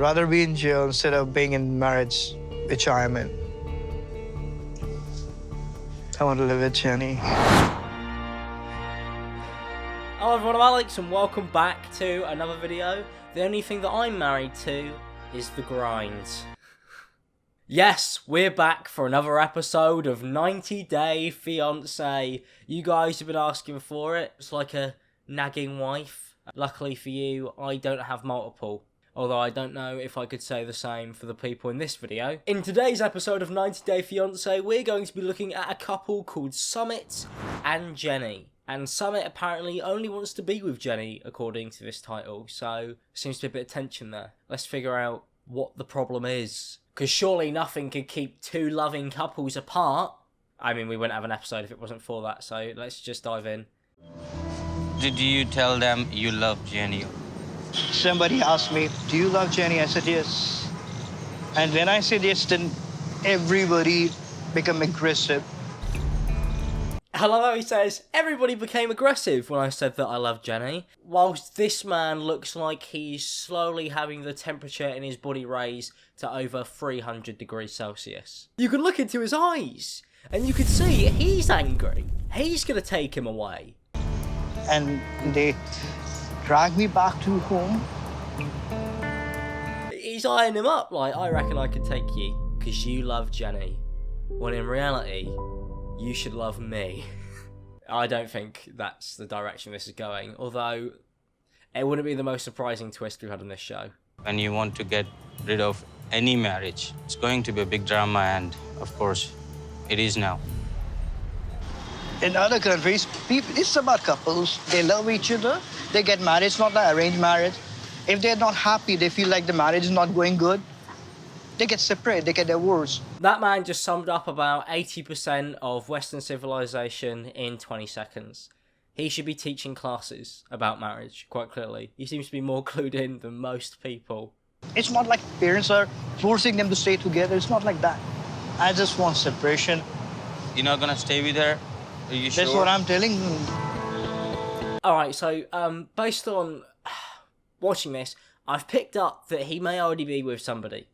rather be in jail instead of being in marriage, which I am in. I want to live with Jenny. Hello everyone, I'm Alex and welcome back to another video. The only thing that I'm married to is the grind. Yes, we're back for another episode of 90 Day Fiancé. You guys have been asking for it. It's like a nagging wife. Luckily for you, I don't have multiple. Although I don't know if I could say the same for the people in this video. In today's episode of 90 Day Fiancé, we're going to be looking at a couple called Sumit and Jenny. And Sumit apparently only wants to be with Jenny, according to this title, so seems to be a bit of tension there. Let's figure out what the problem is. Because surely nothing could keep two loving couples apart. I mean, we wouldn't have an episode if it wasn't for that, so let's just dive in. Did you tell them you love Jenny? Somebody asked me, do you love Jenny? I said, yes. And when I said yes, then everybody became aggressive. I love how he says, everybody became aggressive when I said that I love Jenny. Whilst this man looks like he's slowly having the temperature in his body raise to over 300 degrees Celsius. You can look into his eyes and you can see he's angry. He's going to take him away. And they dragged me back to home. He's eyeing him up like, I reckon I could take you because you love Jenny. When in reality, you should love me. I don't think that's the direction this is going, although it wouldn't be the most surprising twist we've had on this show. When you want to get rid of any marriage, it's going to be a big drama, and of course, it is now. In other countries, it's about couples. They love each other. They get married. It's not like arranged marriage. If they're not happy, they feel like the marriage is not going good, they get separated, they get divorced. That man just summed up about 80% of Western civilization in 20 seconds. He should be teaching classes about marriage, quite clearly. He seems to be more clued in than most people. It's not like parents are forcing them to stay together. It's not like that. I just want separation. You're not gonna stay with her? Are you sure? That's what I'm telling you. Alright, so based on watching this, I've picked up that he may already be with somebody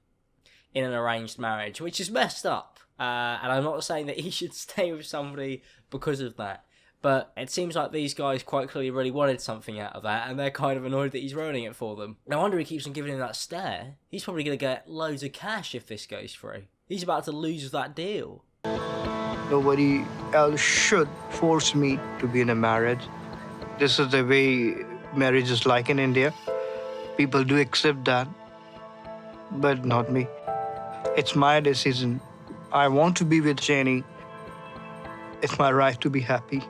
in an arranged marriage, which is messed up. And I'm not saying that he should stay with somebody because of that. But it seems like these guys quite clearly really wanted something out of that, and they're kind of annoyed that he's ruining it for them. No wonder he keeps on giving him that stare. He's probably going to get loads of cash if this goes through. He's about to lose that deal. Nobody else should force me to be in a marriage. This is the way marriage is like in India. People do accept that, but not me. It's my decision. I want to be with Jenny. It's my right to be happy.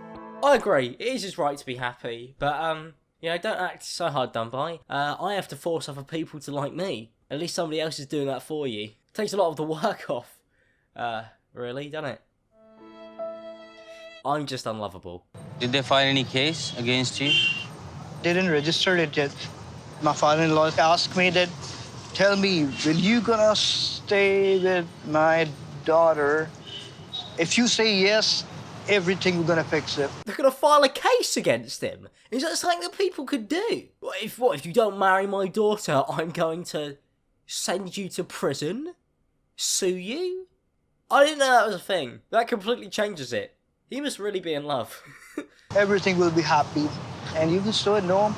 I agree. It is his right to be happy, but you know, don't act so hard done by. I have to force other people to like me. At least somebody else is doing that for you. Takes a lot of the work off. Really, doesn't it? I'm just unlovable. Did they file any case against you? They didn't register it yet. My father-in-law asked me that, tell me, will you gonna stay with my daughter? If you say yes, everything we're gonna fix it. They're gonna file a case against him. Is that something that people could do? What if you don't marry my daughter, I'm going to send you to prison? Sue you? I didn't know that was a thing. That completely changes it. He must really be in love. Everything will be happy. And you will still know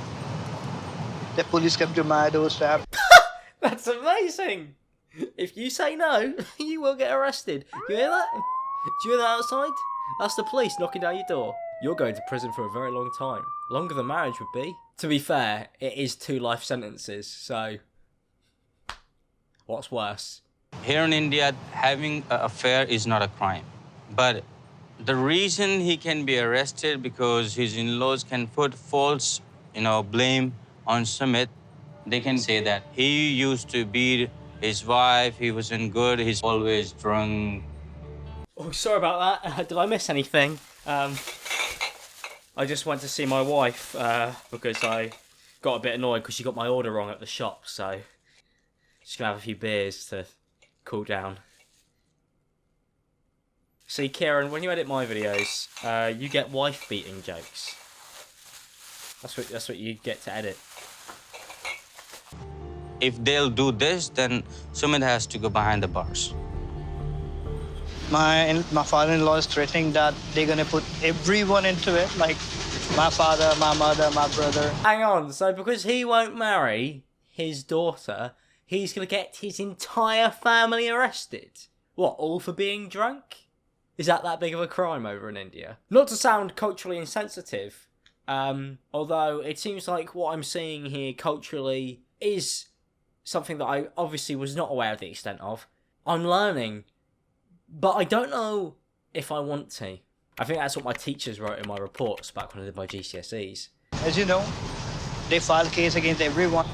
the police come to my doorstep. That's amazing. If you say no, you will get arrested. You hear that? Do you hear that outside? That's the police knocking down your door. You're going to prison for a very long time. Longer than marriage would be. To be fair, it is 2 life sentences, so what's worse? Here in India, having an affair is not a crime. But the reason he can be arrested because his in-laws can put false, blame on Sumit. They can say that he used to beat his wife, he wasn't good, he's always drunk. Oh, sorry about that. Did I miss anything? I just went to see my wife because I got a bit annoyed because she got my order wrong at the shop, so just gonna have a few beers to cool down. See, Kieran, when you edit my videos, you get wife-beating jokes. That's what you get to edit. if they'll do this, then Sumit has to go behind the bars. My father-in-law is threatening that they're gonna put everyone into it, like my father, my mother, my brother. Hang on, so because he won't marry his daughter, he's gonna get his entire family arrested? What, all for being drunk? Is that big of a crime over in India? Not to sound culturally insensitive, although it seems like what I'm seeing here culturally is something that I obviously was not aware of the extent of. I'm learning, but I don't know if I want to. I think that's what my teachers wrote in my reports back when I did my GCSEs. As you know, they file a case against everyone.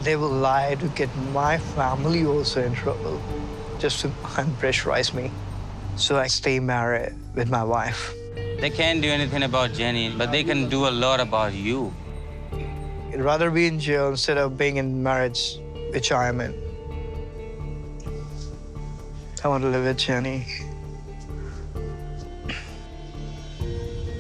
They will lie to get my family also in trouble, just to unpressurize me. So I stay married with my wife. They can't do anything about Jenny, but they can do a lot about you. I'd rather be in jail instead of being in marriage, which I am in. I want to live with Jenny.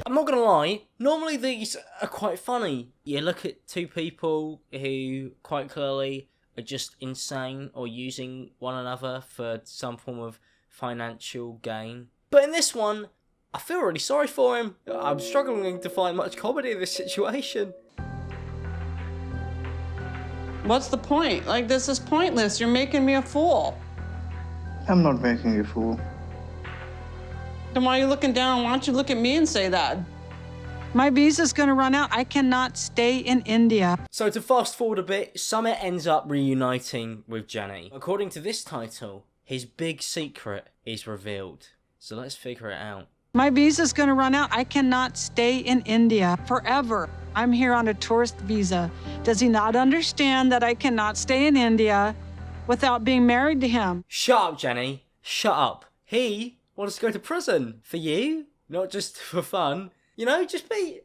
I'm not gonna lie, normally these are quite funny. You look at two people who quite clearly are just insane or using one another for some form of financial gain. But in this one, I feel really sorry for him. I'm struggling to find much comedy in this situation. What's the point? Like, this is pointless. You're making me a fool. I'm not making you a fool. Then why are you looking down? Why don't you look at me and say that? My visa's gonna run out. I cannot stay in India. So to fast forward a bit, Sumit ends up reuniting with Jenny. According to this title, his big secret is revealed. So let's figure it out. My visa's gonna run out. I cannot stay in India forever. I'm here on a tourist visa. Does he not understand that I cannot stay in India without being married to him? Shut up, Jenny. Shut up. He wants to go to prison for you, not just for fun. You know, just be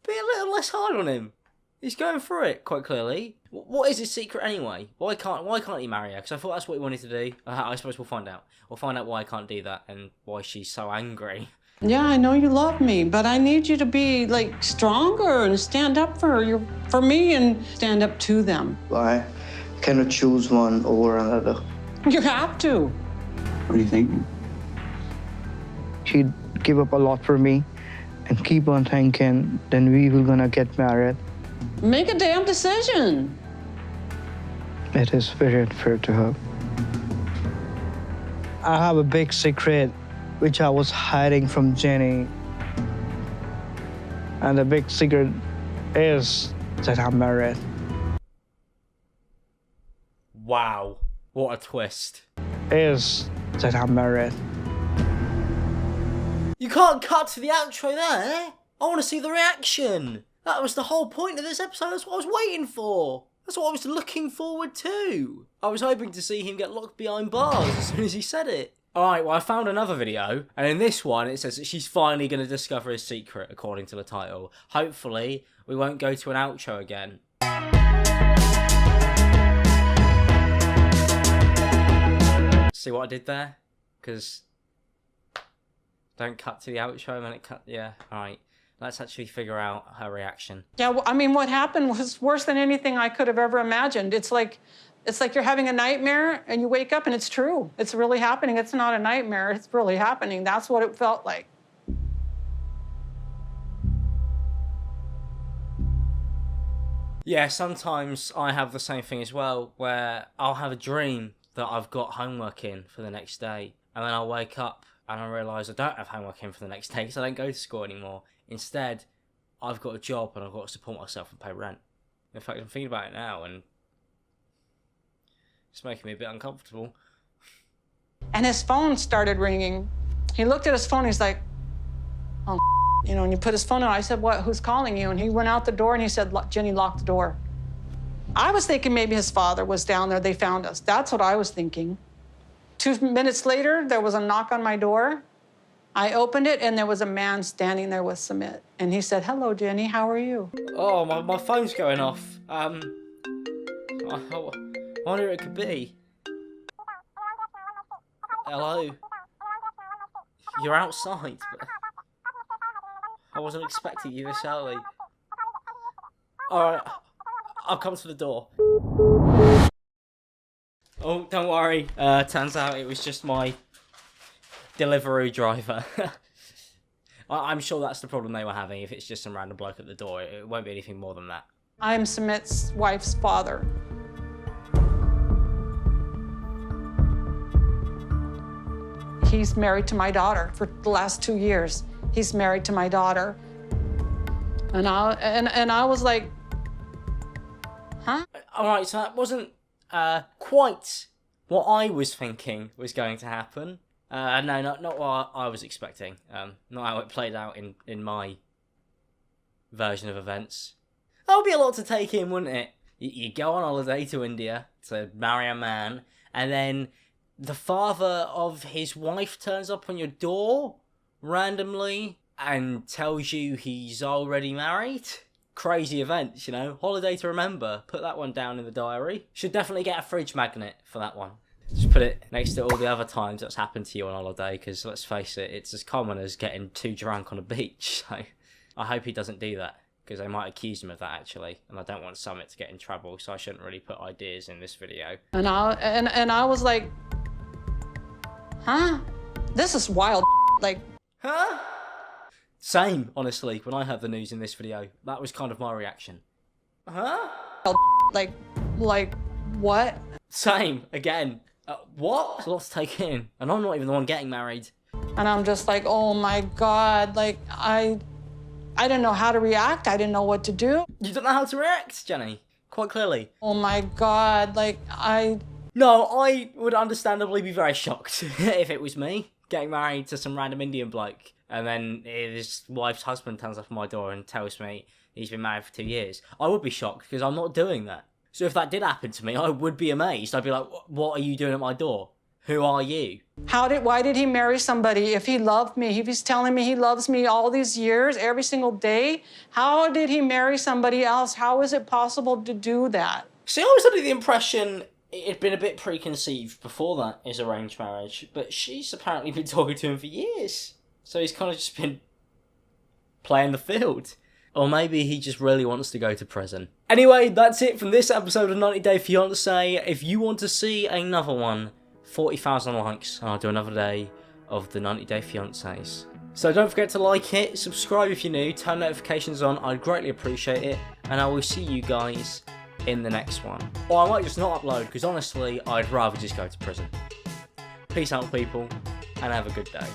a little less hard on him. He's going through it quite clearly. What is his secret anyway? Why can't he marry her? Because I thought that's what he wanted to do. I suppose we'll find out. We'll find out why I can't do that and why she's so angry. Yeah, I know you love me, but I need you to be, like, stronger and stand up for me and stand up to them. I cannot choose one over another. You have to. What are you thinking? She'd give up a lot for me and keep on thinking, then we were gonna get married. Make a damn decision. It is very unfair to her. I have a big secret which I was hiding from Jenny. And the big secret is that I'm married. Wow, what a twist. Is that I'm married. You can't cut to the outro there. I want to see the reaction. That was the whole point of this episode. That's what I was waiting for. That's what I was looking forward to. I was hoping to see him get locked behind bars as soon as he said it. Alright, well I found another video, and in this one it says that she's finally going to discover his secret, according to the title. Hopefully, we won't go to an outro again. See what I did there? Because don't cut to the outro and then it cut. Yeah, alright. Let's actually figure out her reaction. Yeah, well, I mean, what happened was worse than anything I could have ever imagined. It's like you're having a nightmare and you wake up and it's true. It's really happening. It's not a nightmare. It's really happening. That's what it felt like. Yeah, sometimes I have the same thing as well, where I'll have a dream that I've got homework in for the next day, and then I'll wake up and I realise I don't have homework in for the next day because I don't go to school anymore. Instead, I've got a job and I've got to support myself and pay rent. In fact, I'm thinking about it now and it's making me a bit uncomfortable. And his phone started ringing. He looked at his phone, he's like, oh, you know, and he put his phone on. I said, what, who's calling you? And he went out the door and he said, Jenny, lock the door. I was thinking maybe his father was down there, they found us. That's what I was thinking. 2 minutes later, there was a knock on my door. I opened it and there was a man standing there with Sumit. And he said, hello, Jenny, how are you? Oh, my phone's going off. I wonder who it could be. Hello? You're outside, but I wasn't expecting you this early. Alright, I'll come to the door. Oh, don't worry. Turns out it was just my delivery driver. I'm sure that's the problem they were having. If it's just some random bloke at the door, it won't be anything more than that. I'm Sumit's wife's father. He's married to my daughter for the last 2 years. He's married to my daughter. And I was like, huh? All right, so that wasn't quite what I was thinking was going to happen. No, not what I was expecting. Not how it played out in my version of events. That would be a lot to take in, wouldn't it? You go on holiday to India to marry a man, and then the father of his wife turns up on your door randomly and tells you he's already married. Crazy events, you know. Holiday to remember. Put that one down in the diary. Should definitely get a fridge magnet for that one. Just put it next to all the other times that's happened to you on holiday, because let's face it, it's as common as getting too drunk on a beach. So I hope he doesn't do that, because they might accuse him of that actually, and I don't want Sumit to get in trouble, so I shouldn't really put ideas in this video. And I was like, huh? This is wild. Like, huh? Same, honestly, when I heard the news in this video. That was kind of my reaction. Huh? like what? Same, again. What? It's a lot to take in, and I'm not even the one getting married. And I'm just like, oh my God, like, I didn't know how to react. I didn't know what to do. You don't know how to react, Jenny, quite clearly. Oh my God, like, No, I would understandably be very shocked if it was me getting married to some random Indian bloke, and then his wife's husband turns up at my door and tells me he's been married for 2 years. I would be shocked, because I'm not doing that. So if that did happen to me, I would be amazed. I'd be like, what are you doing at my door? Who are you? Why did he marry somebody if he loved me? If he's telling me he loves me all these years, every single day, how did he marry somebody else? How is it possible to do that? See, I was under the impression it had been a bit preconceived before that, his arranged marriage, but she's apparently been talking to him for years. So he's kind of just been playing the field. Or maybe he just really wants to go to prison. Anyway, that's it from this episode of 90 Day Fiancé. If you want to see another one, 40,000 likes, and I'll do another day of the 90 Day Fiancés. So don't forget to like it, subscribe if you're new, turn notifications on, I'd greatly appreciate it, and I will see you guys in the next one. Or I might just not upload, because honestly, I'd rather just go to prison. Peace out, people, and have a good day.